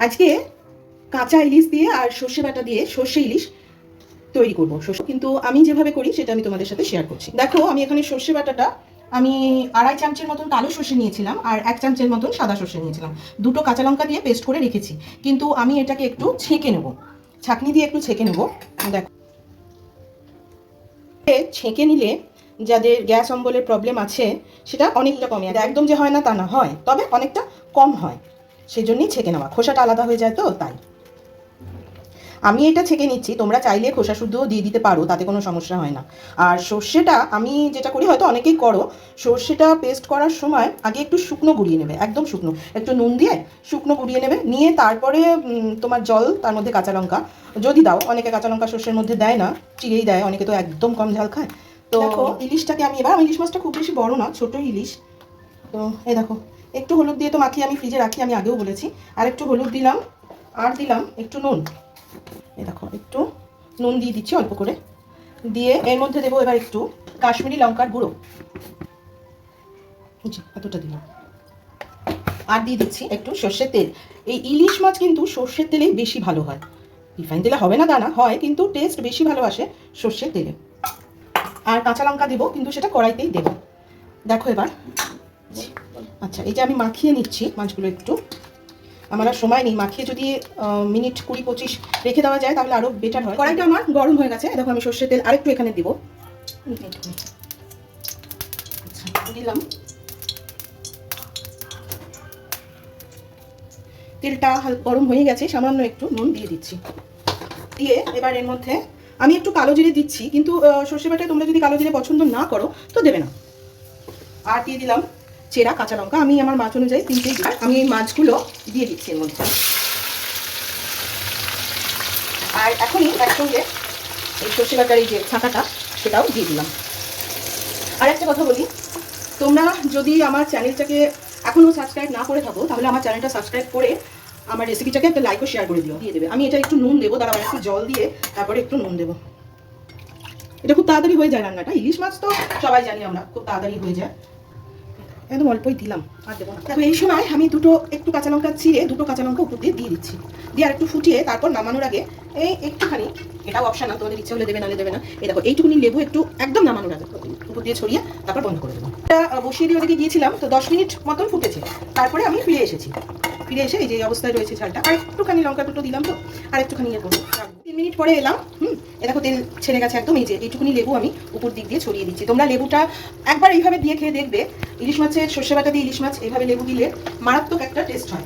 আজকে কাঁচা ইলিশ দিয়ে আর সর্ষে বাটা দিয়ে সর্ষে ইলিশ তৈরি করবো। কিন্তু আমি যেভাবে করি সেটা আমি তোমাদের সাথে শেয়ার করছি। দেখো, আমি এখানে সর্ষে বাটাটা আমি 2.5 চামচের মতন কালো সর্ষে নিয়েছিলাম আর 1 চামচের মতন সাদা সর্ষে নিয়েছিলাম। দুটো কাঁচা লঙ্কা দিয়ে পেস্ট করে রেখেছি, কিন্তু আমি এটাকে একটু ছেঁকে নেব, ছাঁকনি দিয়ে একটু ছেঁকে নেব। দেখো, ছেঁকে নিলে যাদের গ্যাস অম্বলের প্রবলেম আছে সেটা অনেকটা কমে যায়। একদম যে হয় না তা না, হয়, তবে অনেকটা কম হয়। সেই জন্যই ছেঁকে নেওয়া, খোসাটা আলাদা হয়ে যায় তো তাই। আমি এটা ছেঁকে নিচ্ছি, তোমরা চাইলে খোসা শুদ্ধও দিয়ে দিতে পারো, তাতে কোনো সমস্যা হয় না। আর সর্ষেটা আমি যেটা করি, হয়তো অনেকেই করো, সর্ষেটা পেস্ট করার সময় আগে একটু শুকনো গুঁড়িয়ে নেবে, একদম শুকনো, একটু নুন দিয়ে শুকনো গুঁড়িয়ে নেবে, নিয়ে তারপরে তোমার জল, তার মধ্যে কাঁচা লঙ্কা যদি দাও, অনেকে কাঁচা লঙ্কা সর্ষের মধ্যে দেয় না, চিড়েই দেয়, অনেকে তো একদম কম ঝাল খায়। তো দেখো, ইলিশটাকে আমি এবার, ইলিশ মাছটা খুব বেশি বড় না, ছোটো ইলিশ। তো এই দেখো, একটু হলুদ দিয়ে তো মাখিয়ে আমি ফ্রিজে রাখি, আমি আগেও বলেছি। আর একটু হলুদ দিলাম, আর দিলাম একটু নুন। এই দেখো, একটু নুন দিয়ে দিচ্ছি অল্প করে, দিয়ে এর মধ্যে দেবো এবার একটু কাশ্মীরি লঙ্কার গুঁড়ো, এতটা দিলাম। আর দিয়ে দিচ্ছি একটু সর্ষের তেল। এই ইলিশ মাছ কিন্তু সর্ষের তেলেই বেশি ভালো হয়, রিফাইন তেলে হবে না তা না, হয়, কিন্তু টেস্ট বেশি ভালো আসে সর্ষের তেলে। আর কাঁচা লঙ্কা দেবো, কিন্তু সেটা কড়াইতেই দেবো। দেখো এবার, আচ্ছা, এই যে আমি মাখিয়ে নিচ্ছি মাছগুলো একটু, আমার আর সময় নেই, মাখিয়ে যদি মিনিট 20-25 রেখে দেওয়া যায় তাহলে আরও বেটার হয়। কড়াইটা আমার গরম হয়ে গেছে, দেখো আমি সর্ষের তেল আরেকটু এখানে দিব, আচ্ছা দিলাম। তেলটা গরম হয়ে গেছে, সামান্য একটু নুন দিয়ে দিচ্ছি, দিয়ে এবার এর মধ্যে আমি একটু কালো জিরে দিচ্ছি, কিন্তু সর্ষে বাটায় তোমরা যদি কালো জিরে পছন্দ না করো তো দেবে না। আর দিয়ে দিলাম চেরা কাঁচা লঙ্কা, আমি আমার মাছ অনুযায়ী 3টেই দিই। আমি এই মাছগুলো দিয়ে দিচ্ছি এর মধ্যে, আর এখনই একসঙ্গে এই সর্ষে বাটার এই যে ছাঁকাটা সেটাও দিয়ে দিলাম। আর একটা কথা বলি, তোমরা যদি আমার চ্যানেলটাকে এখনও সাবস্ক্রাইব না করে থাকো তাহলে আমার চ্যানেলটা সাবস্ক্রাইব করে আমার রেসিপিটাকে একটা লাইক ও শেয়ার করে দিয়ে দেবে। আমি এটা একটু নুন দেবো, তারপর একটু জল দিয়ে তারপরে একটু নুন দেবো। এটা খুব তাড়াতাড়ি হয়ে যায় রান্নাটা, ইলিশ মাছ তো সবাই জানি আমরা, খুব তাড়াতাড়ি হয়ে যায়। একদম অল্পই দিলাম, আর দেবো না। তো এই সময় আমি একটু কাঁচা লঙ্কা চিড়ে দুটো কাঁচা লঙ্কা উপর দিয়ে দিচ্ছি, দিয়ে আর একটু ফুটিয়ে তারপর নামানোর আগে এই একটুখানি, এটাও অপশনাল, তোমাদের ইচ্ছে হলে দেবে, নালে দেবে না, এই দেখো এইটুকুনি লেবু একটু একদম নামানোর আগে উপর দিয়ে ছড়িয়ে তারপর বন্ধ করে দেবো। এটা বসিয়ে দিয়ে ওদিকে গিয়েছিলাম, তো 10 মিনিট মতন ফুটেছে, তারপরে আমি ফিরে এসেছি। ফিরে এসে এই যে অবস্থায় রয়েছে ঝালটা, আর একটুখানি লঙ্কা দুটো দিলাম, তো আর একটুখানি ইয়ে করবো। 3 মিনিট পরে এলাম, এ দেখো তেল ছেড়ে গেছে একদম। এই যে এইটুকুনি লেবু আমি উপর দিক দিয়ে ছড়িয়ে দিচ্ছি। তোমরা লেবুটা একবার এইভাবে দিয়ে খেয়ে দেখবে, ইলিশ মাছের সর্ষে বাটা দিয়ে ইলিশ মাছ এইভাবে লেবু দিলে মারাত্মক একটা টেস্ট হয়।